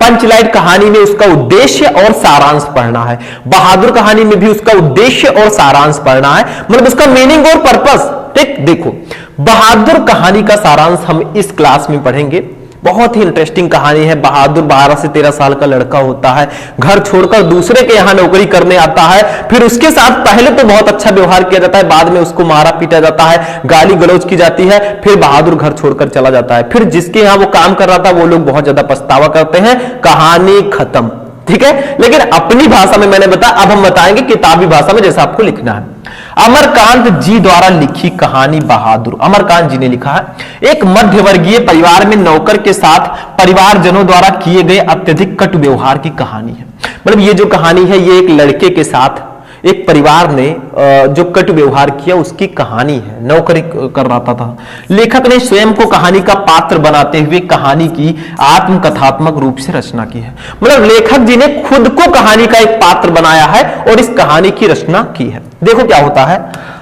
पंचलाइट कहानी में उसका उद्देश्य और सारांश पढ़ना है, बहादुर कहानी में भी उसका उद्देश्य और सारांश पढ़ना है, मतलब उसका मीनिंग और पर्पस। ठीक, देखो बहादुर कहानी का सारांश हम इस क्लास में पढ़ेंगे। बहुत ही इंटरेस्टिंग कहानी है। बहादुर 12 से 13 साल का लड़का होता है, घर छोड़कर दूसरे के यहां नौकरी करने आता है। फिर उसके साथ पहले तो बहुत अच्छा व्यवहार किया जाता है, बाद में उसको मारा पीटा जाता है, गाली गलौज की जाती है। फिर बहादुर घर छोड़कर चला जाता है। फिर जिसके यहां वो काम कर रहा था वो लोग बहुत ज्यादा पछतावा करते हैं। कहानी खत्म। ठीक है, लेकिन अपनी भाषा में मैंने बताया, अब हम बताएंगे किताबी भाषा में जैसा आपको लिखना है। अमरकांत जी द्वारा लिखी कहानी बहादुर। अमरकांत जी ने लिखा है, एक मध्यवर्गीय परिवार में नौकर के साथ परिवारजनों द्वारा किए गए अत्यधिक कटु व्यवहार की कहानी है। मतलब ये जो कहानी है ये एक लड़के के साथ एक परिवार ने जो कटु व्यवहार किया उसकी कहानी है। नौकरी कर रहा था। लेखक ने स्वयं को कहानी का पात्र बनाते हुए कहानी की आत्मकथात्मक रूप से रचना की है। मतलब लेखक जी ने खुद को कहानी का एक पात्र बनाया है और इस कहानी की रचना की है। देखो क्या होता है,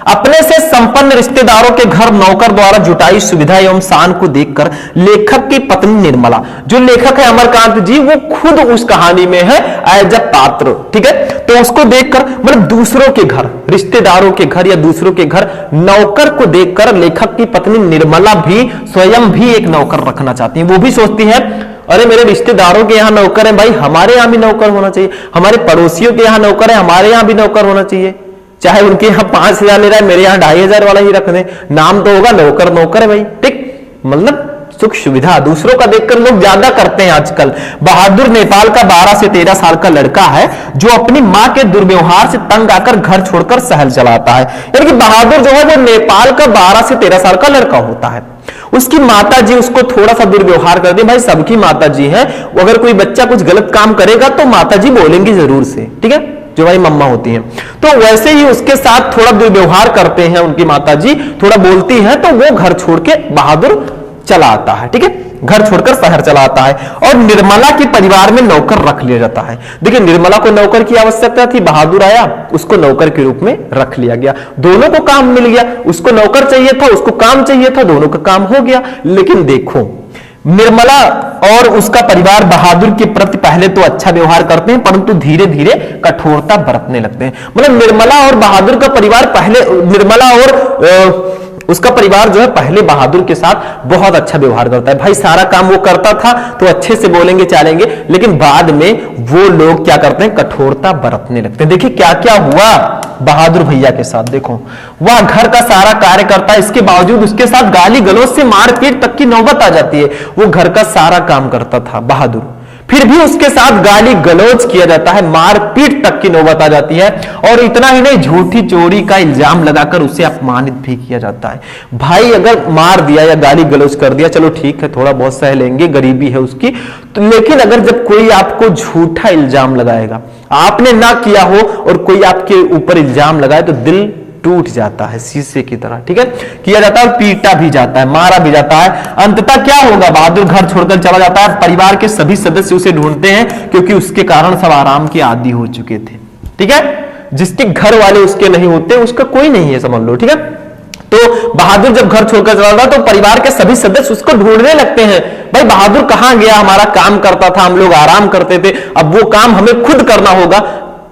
अपने से संपन्न रिश्तेदारों के घर नौकर द्वारा जुटाई सुविधा एवं शान को देखकर लेखक की पत्नी निर्मला, जो लेखक है अमरकांत जी, वो खुद उस कहानी में है एज अ पात्र। ठीक है, तो उसको देखकर, मतलब दूसरों के घर, रिश्तेदारों के घर या दूसरों के घर नौकर को देखकर लेखक की पत्नी निर्मला भी स्वयं भी एक नौकर रखना चाहती है। वो भी सोचती है, अरे मेरे रिश्तेदारों के यहाँ नौकर है भाई, हमारे यहाँ भी नौकर होना चाहिए। हमारे पड़ोसियों के यहाँ नौकर है, हमारे यहाँ भी नौकर होना चाहिए। चाहे उनके यहाँ 5,000 ले रहा है, मेरे यहाँ 2,500 वाला ही रख दे, नाम तो होगा नौकर। नौकर है भाई। ठीक, मतलब सुख सुविधा दूसरों का देखकर लोग ज्यादा करते हैं आजकल। बहादुर नेपाल का 12 से 13 साल का लड़का है जो अपनी मां के दुर्व्यवहार से तंग आकर घर छोड़कर शहर चला आता है। यानी कि बहादुर जो है वो नेपाल का 12 से 13 साल का लड़का होता है। उसकी माता जी उसको थोड़ा सा दुर्व्यवहार कर दे। भाई सबकी माता जी है, अगर कोई बच्चा कुछ गलत काम करेगा तो माता जी बोलेंगी जरूर से। ठीक है, जो भाई मम्मा होती हैं, तो वैसे ही उसके साथ थोड़ा दुर्व्यवहार करते हैं उनकी माता जी, थोड़ा बोलती हैं, तो वो घर छोड़ के बहादुर चला आता है। ठीक है, घर छोड़कर शहर चला आता है और निर्मला के परिवार में नौकर रख लिया जाता है। देखिए निर्मला को नौकर की आवश्यकता थी, बहादुर आया, उसको नौकर के रूप में रख लिया गया। दोनों को काम मिल गया, उसको नौकर चाहिए था, उसको काम चाहिए था, दोनों का काम हो गया। लेकिन देखो निर्मला और उसका परिवार बहादुर के प्रति पहले तो अच्छा व्यवहार करते हैं, परंतु धीरे धीरे कठोरता बरतने लगते हैं। मतलब निर्मला और बहादुर का परिवार पहले, निर्मला और उसका परिवार जो है पहले बहादुर के साथ बहुत अच्छा व्यवहार करता है। भाई सारा काम वो करता था तो अच्छे से बोलेंगे चालेंगे, लेकिन बाद में वो लोग क्या करते हैं, कठोरता बरतने लगते हैं। देखिए क्या क्या हुआ बहादुर भैया के साथ। देखो वह घर का सारा कार्य करता है, इसके बावजूद उसके साथ गाली गलौज से मारपीट तक की नौबत आ जाती है। वो घर का सारा काम करता था बहादुर, फिर भी उसके साथ गाली गलौज किया जाता है, मारपीट तक की नौबत आ जाती है। और इतना ही नहीं, झूठी चोरी का इल्जाम लगाकर उसे अपमानित भी किया जाता है। भाई अगर मार दिया या गाली गलौज कर दिया चलो ठीक है, थोड़ा बहुत सह लेंगे, गरीबी है उसकी, तो लेकिन अगर जब कोई आपको झूठा इल्जाम लगाएगा, आपने ना किया हो और कोई आपके ऊपर इल्जाम लगाए, तो दिल टूट जाता है शीशे की तरह। ठीक है, किया जाता है, पीटा भी जाता है, मारा भी जाता है। अंततः क्या होगा, बहादुर घर छोड़कर चला जाता है। परिवार के सभी सदस्य उसे ढूंढते हैं क्योंकि उसके कारण सब आराम के आदी हो चुके थे। ठीक है। जिसके घर वाले उसके नहीं होते उसका कोई नहीं है, समझ लो, ठीक है। तो बहादुर जब घर छोड़कर चला था तो परिवार के सभी सदस्य उसको ढूंढने लगते हैं, भाई बहादुर कहां गया, हमारा काम करता था, हम लोग आराम करते थे, अब वो काम हमें खुद करना होगा।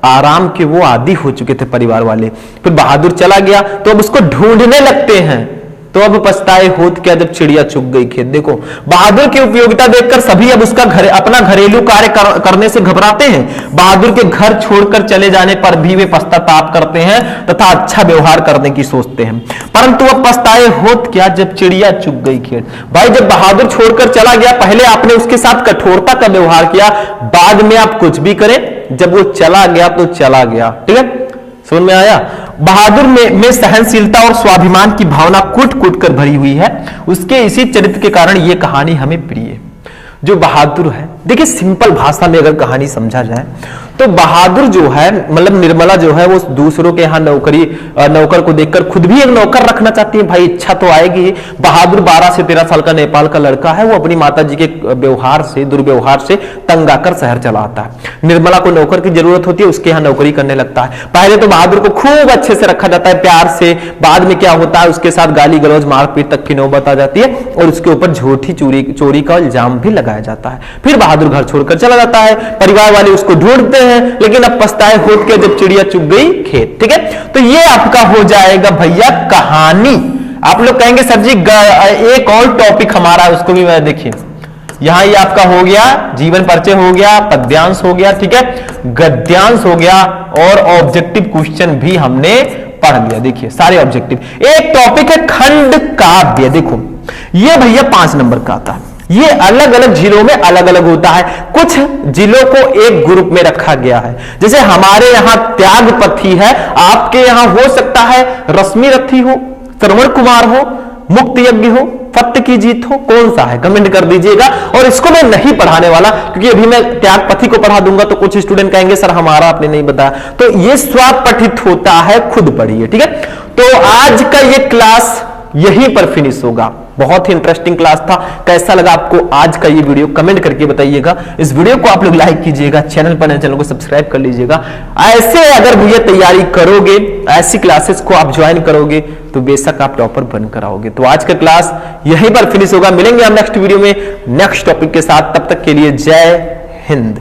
आराम के वो आदी हो चुके थे परिवार वाले। फिर बहादुर चला गया तो अब उसको ढूंढने लगते हैं। तो अब पछताए होत क्या जब चिड़िया चुग गई खेत। देखो बहादुर की उपयोगिता देखकर सभी अब उसका अपना घरेलू कार्य करने से घबराते हैं। बहादुर के घर छोड़कर चले जाने पर भी वे पश्चाताप करते हैं तथा अच्छा व्यवहार करने की सोचते हैं। परंतु अब पछताए होत क्या जब चिड़िया चुग गई खेत। भाई जब बहादुर छोड़कर चला गया, पहले आपने उसके साथ कठोरता का व्यवहार किया, बाद में आप कुछ भी करें, जब वो चला गया तो चला गया, ठीक है। समझ में आया। बहादुर में सहनशीलता और स्वाभिमान की भावना कूट कूट कर भरी हुई है। उसके इसी चरित्र के कारण यह कहानी हमें प्रिय है। जो बहादुर है, देखिए सिंपल भाषा में अगर कहानी समझा जाए तो बहादुर जो है, मतलब निर्मला जो है, वो दूसरों के यहाँ नौकर को देखकर खुद भी एक नौकर रखना चाहती है। भाई इच्छा तो आएगी। बहादुर 12 से 13 साल का नेपाल का लड़का है, वो अपनी माता जी के व्यवहार से, दुर्व्यवहार से तंग आकर शहर चला आता है। निर्मला को नौकर की जरूरत होती है, उसके यहाँ नौकरी करने लगता है। पहले तो बहादुर को खूब अच्छे से रखा जाता है, प्यार से। बाद में क्या होता है, उसके साथ गाली गलौज मारपीट तक की नौबत आ जाती है और उसके ऊपर झूठी चोरी का इल्जाम भी लगाया जाता है। फिर बहादुर घर छोड़कर चला जाता है। परिवार वाले उसको ढूंढते हैं, लेकिन अब पछताए होत के जब चिड़िया चुग गई खेत, ठीक है। तो ये आपका हो जाएगा भैया कहानी। आप लोग कहेंगे सर जी एक और टॉपिक हमारा, उसको भी मैं देखिए, यहां ये आपका हो गया जीवन परिचय हो गया, पद्यांश हो गया, ठीक है, गद्यांश हो गया और ऑब्जेक्टिव क्वेश्चन भी हमने पढ़ लिया। देखिए सारे ऑब्जेक्टिव। एक टॉपिक है खंड काव्य। देखो ये भैया 5 नंबर का आता है। ये अलग अलग जिलों में अलग अलग होता है। कुछ जिलों को एक ग्रुप में रखा गया है। जैसे हमारे यहां त्यागपथी है, आपके यहां हो सकता है रश्मि रथी हो, श्रवण कुमार हो, मुक्त यज्ञ हो, फत्त की जीत हो। कौन सा है कमेंट कर दीजिएगा। और इसको मैं नहीं पढ़ाने वाला, क्योंकि अभी मैं त्यागपथी को पढ़ा दूंगा तो कुछ स्टूडेंट कहेंगे सर हमारा आपने नहीं बताया। तो ये स्वपठित होता है, खुद पढ़िए, ठीक है। तो आज का ये क्लास यहीं पर फिनिश होगा। बहुत ही इंटरेस्टिंग क्लास था। कैसा लगा आपको आज का ये वीडियो कमेंट करके बताइएगा। इस वीडियो को आप लोग लाइक कीजिएगा, चैनल पर नए चैनल को सब्सक्राइब कर लीजिएगा। ऐसे अगर भैया तैयारी करोगे, ऐसी क्लासेस को आप ज्वाइन करोगे तो बेशक आप टॉपर बनकर आओगे। तो आज का क्लास यहीं पर फिनिश होगा। मिलेंगे हम नेक्स्ट वीडियो में नेक्स्ट टॉपिक के साथ। तब तक के लिए जय हिंद।